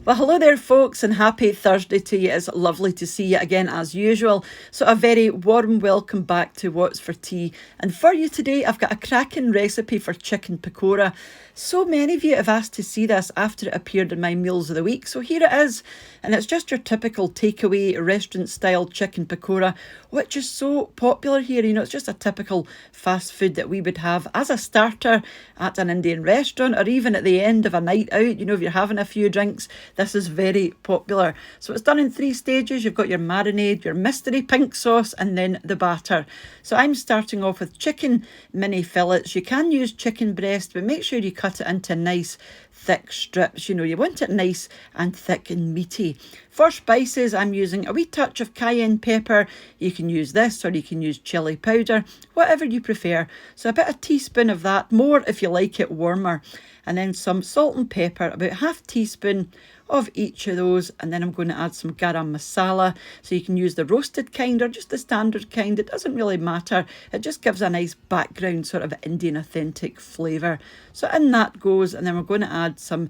Well, hello there, folks, and happy Thursday to you. It's lovely to see you again as usual. So, a very warm welcome back to What's for Tea. And for you today, I've got a cracking recipe for chicken pakora. So many of you have asked to see this after it appeared in my meals of the week. So, here it is. And it's just your typical takeaway restaurant style chicken pakora, which is so popular here. You know, it's just a typical fast food that we would have as a starter at an Indian restaurant, or even at the end of a night out. You know, if you're having a few drinks, this is very popular. So it's done in 3 stages. You've got your marinade, your mystery pink sauce, and then the batter. So I'm starting off with chicken mini fillets. You can use chicken breast, but make sure you cut it into nice thick strips. You know, you want it nice and thick and meaty. For spices, I'm using a wee touch of cayenne pepper. You can use this, or you can use chili powder, whatever you prefer. So about a teaspoon of that, more if you like it warmer. And then some salt and pepper, about half teaspoon of each of those. And then I'm going to add some garam masala. So you can use the roasted kind or just the standard kind. It doesn't really matter. It just gives a nice background sort of Indian authentic flavour. So in that goes, and then we're going to add some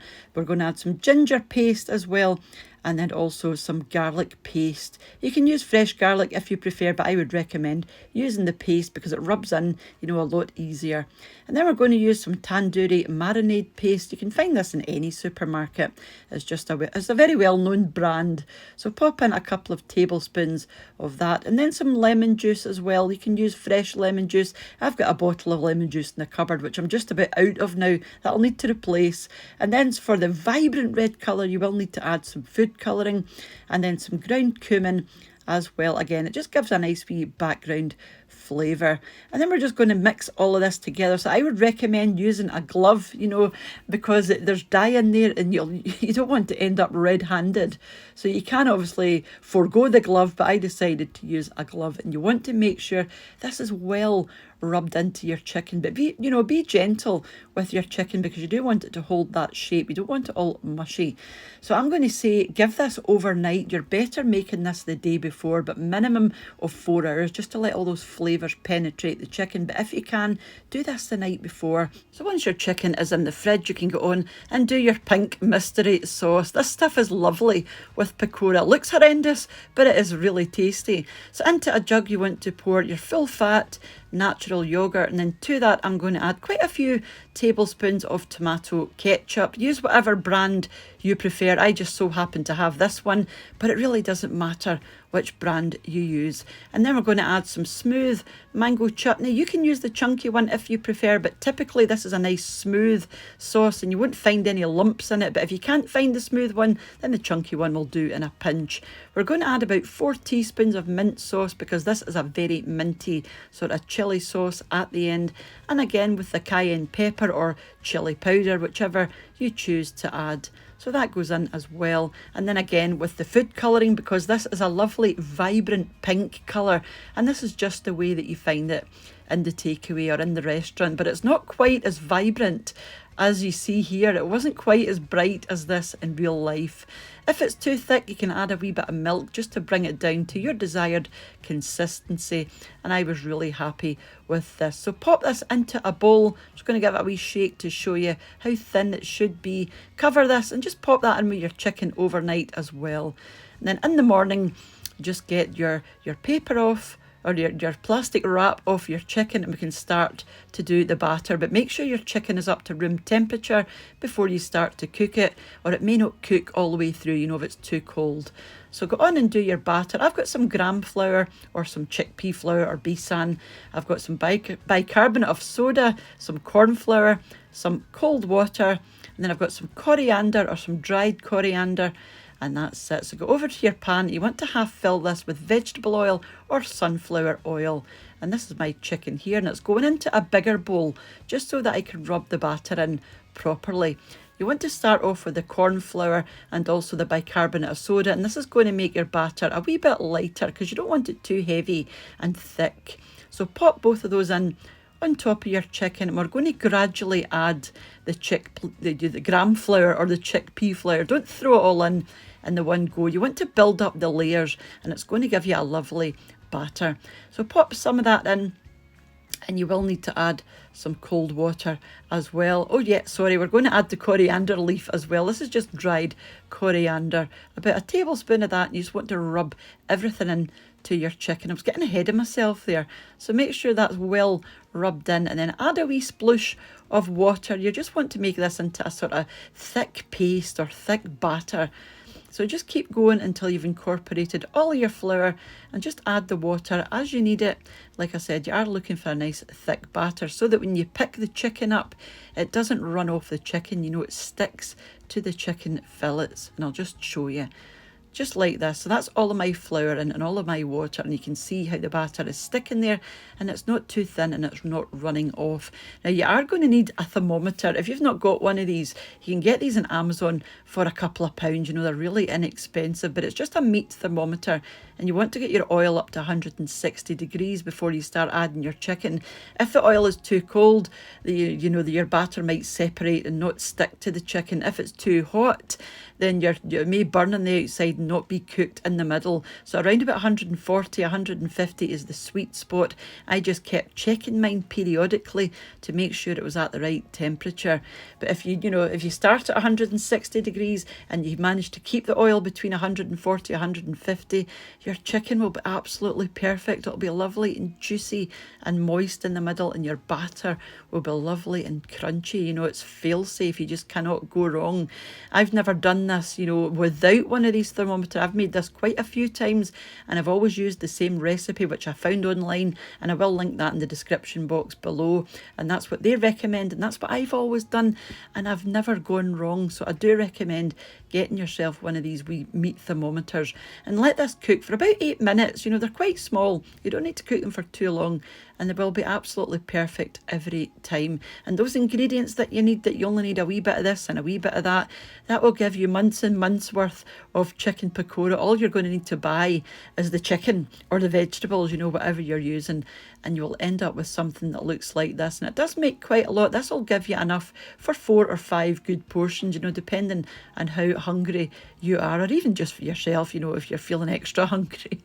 ginger paste as well. And then also some garlic paste. You can use fresh garlic if you prefer, but I would recommend using the paste because it rubs in, you know, a lot easier. And then we're going to use some tandoori marinade paste. You can find this in any supermarket. It's a very well-known brand. So pop in a couple of tablespoons of that, and then some lemon juice as well. You can use fresh lemon juice. I've got a bottle of lemon juice in the cupboard, which I'm just about out of now. That'll need to replace. And then for the vibrant red colour, you will need to add some food colouring and then some ground cumin as well. Again, it just gives a nice wee background flavour. And then we're just going to mix all of this together. So I would recommend using a glove, you know, because there's dye in there and you don't want to end up red-handed. So you can obviously forego the glove, but I decided to use a glove. And you want to make sure this is well rubbed into your chicken, but be gentle with your chicken because you do want it to hold that shape. You don't want it all mushy. So I'm going to say give this overnight. You're better making this the day before, but minimum of 4 hours just to let all those flavours penetrate the chicken. But if you can, do this the night before. So once your chicken is in the fridge, you can go on and do your pink mystery sauce. This stuff is lovely with pakora. It looks horrendous, but it is really tasty. So into a jug you want to pour your full fat natural yogurt, and then to that I'm going to add quite a few tablespoons of tomato ketchup. Use whatever brand you prefer. I just so happen to have this one, but it really doesn't matter which brand you use. And then we're going to add some smooth mango chutney. You can use the chunky one if you prefer, but typically this is a nice smooth sauce and you won't find any lumps in it. But if you can't find the smooth one, then the chunky one will do in a pinch. We're going to add about 4 teaspoons of mint sauce because this is a very minty sort of chili sauce at the end. And again with the cayenne pepper or chili powder, whichever you choose to add. So that goes in as well. And then again with the food colouring, because this is a lovely vibrant pink colour, and this is just the way that you find it in the takeaway or in the restaurant, but it's not quite as vibrant as you see here. It wasn't quite as bright as this in real life. If it's too thick, you can add a wee bit of milk just to bring it down to your desired consistency. And I was really happy with this. So pop this into a bowl. I'm just going to give it a wee shake to show you how thin it should be. Cover this and just pop that in with your chicken overnight as well. And then in the morning, just get your paper off, or your plastic wrap off your chicken, and we can start to do the batter. But make sure your chicken is up to room temperature before you start to cook it, or it may not cook all the way through, you know, if it's too cold. So go on and do your batter. I've got some gram flour or some chickpea flour or besan. I've got some bicarbonate of soda, some corn flour, some cold water, and then I've got some coriander or some dried coriander. And that's it. So go over to your pan. You want to half fill this with vegetable oil or sunflower oil. And this is my chicken here, and it's going into a bigger bowl just so that I can rub the batter in properly. You want to start off with the corn flour and also the bicarbonate of soda, and this is going to make your batter a wee bit lighter because you don't want it too heavy and thick. So pop both of those in on top of your chicken, and we're going to gradually add the gram flour or the chickpea flour. Don't throw it all in the one go. You want to build up the layers, and it's going to give you a lovely batter. So pop some of that in, and you will need to add some cold water as well. Oh yeah, sorry, we're going to add the coriander leaf as well. This is just dried coriander, about a tablespoon of that, and you just want to rub everything in to your chicken. I was getting ahead of myself there, so make sure that's well rubbed in, and then add a wee sploosh of water. You just want to make this into a sort of thick paste or thick batter. So just keep going until you've incorporated all of your flour, and just add the water as you need it. Like I said, you are looking for a nice thick batter so that when you pick the chicken up, it doesn't run off the chicken, you know, it sticks to the chicken fillets. And I'll just show you. Just like this. So that's all of my flour and all of my water, and you can see how the batter is sticking there, and it's not too thin and it's not running off. Now you are going to need a thermometer. If you've not got one of these, you can get these on Amazon for a couple of pounds. You know, they're really inexpensive, but it's just a meat thermometer, and you want to get your oil up to 160 degrees before you start adding your chicken. If the oil is too cold, your batter might separate and not stick to the chicken. If it's too hot, then you may burn on the outside and not be cooked in the middle. So around about 140, 150 is the sweet spot. I just kept checking mine periodically to make sure it was at the right temperature. But if you start at 160 degrees and you manage to keep the oil between 140, 150, your chicken will be absolutely perfect. It'll be lovely and juicy and moist in the middle, and your batter will be lovely and crunchy. You know, it's fail safe. You just cannot go wrong. I've never done this, without one of these thermometers. I've made this quite a few times, and I've always used the same recipe which I found online, and I will link that in the description box below. And that's what they recommend, and that's what I've always done, and I've never gone wrong. So I do recommend getting yourself one of these wee meat thermometers and let this cook for about 8 minutes. They're quite small. You don't need to cook them for too long, and they will be absolutely perfect every time. And those ingredients that you need, that you only need a wee bit of this and a wee bit of that, that will give you months and months worth of chicken pakora. All you're going to need to buy is the chicken or the vegetables, whatever you're using, and you will end up with something that looks like this. And it does make quite a lot. This will give you enough for 4 or 5 good portions, depending on how hungry you are, or even just for yourself, if you're feeling extra hungry.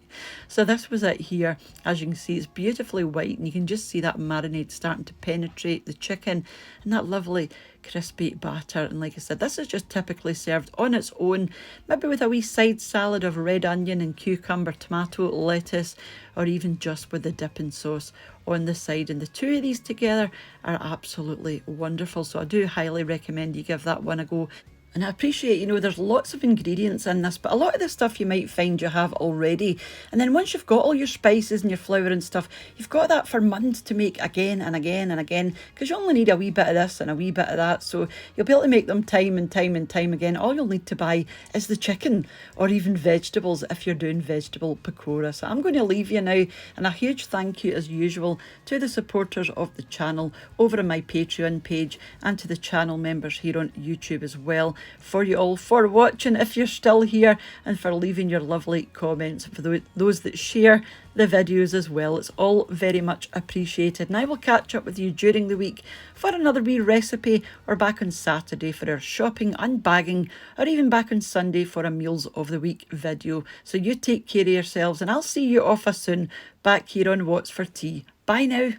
So this was it here. As you can see, it's beautifully white, and you can just see that marinade starting to penetrate the chicken and that lovely crispy batter. And like I said, this is just typically served on its own, maybe with a wee side salad of red onion and cucumber, tomato, lettuce, or even just with the dipping sauce on the side. And the two of these together are absolutely wonderful. So I do highly recommend you give that one a go. And I appreciate, there's lots of ingredients in this, but a lot of the stuff you might find you have already. And then once you've got all your spices and your flour and stuff, you've got that for months to make again and again and again, because you only need a wee bit of this and a wee bit of that. So you'll be able to make them time and time and time again. All you'll need to buy is the chicken or even vegetables if you're doing vegetable pakora. So I'm going to leave you now, and a huge thank you as usual to the supporters of the channel over on my Patreon page, and to the channel members here on YouTube as well, for you all for watching, if you're still here, and for leaving your lovely comments, for those that share the videos as well. It's all very much appreciated, and I will catch up with you during the week for another wee recipe, or back on Saturday for our shopping and bagging, or even back on Sunday for a meals of the week video. So you take care of yourselves, and I'll see you off soon back here on What's for Tea. Bye now.